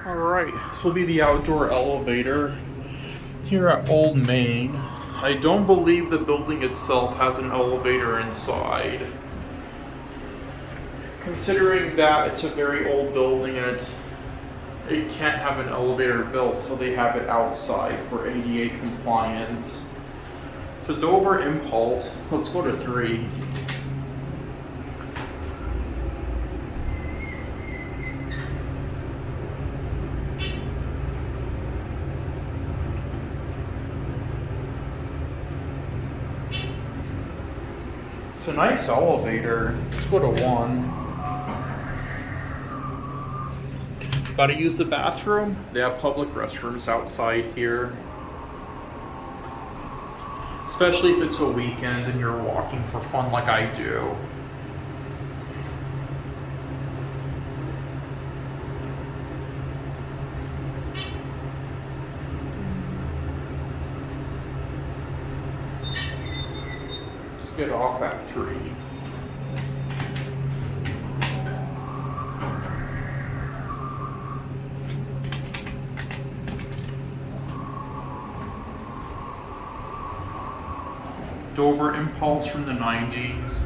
Alright, this will be the outdoor elevator here at Old Main. I don't believe the building itself has an elevator inside. Considering that it's a very old building and it can't have an elevator built, so they have it outside for ADA compliance. So Dover Impulse, let's go to 3. It's a nice elevator. Let's go to 1. Gotta use the bathroom. They have public restrooms outside here. Especially if it's a weekend and you're walking for fun like I do. Let's get off at 3. Dover Impulse from the 90s.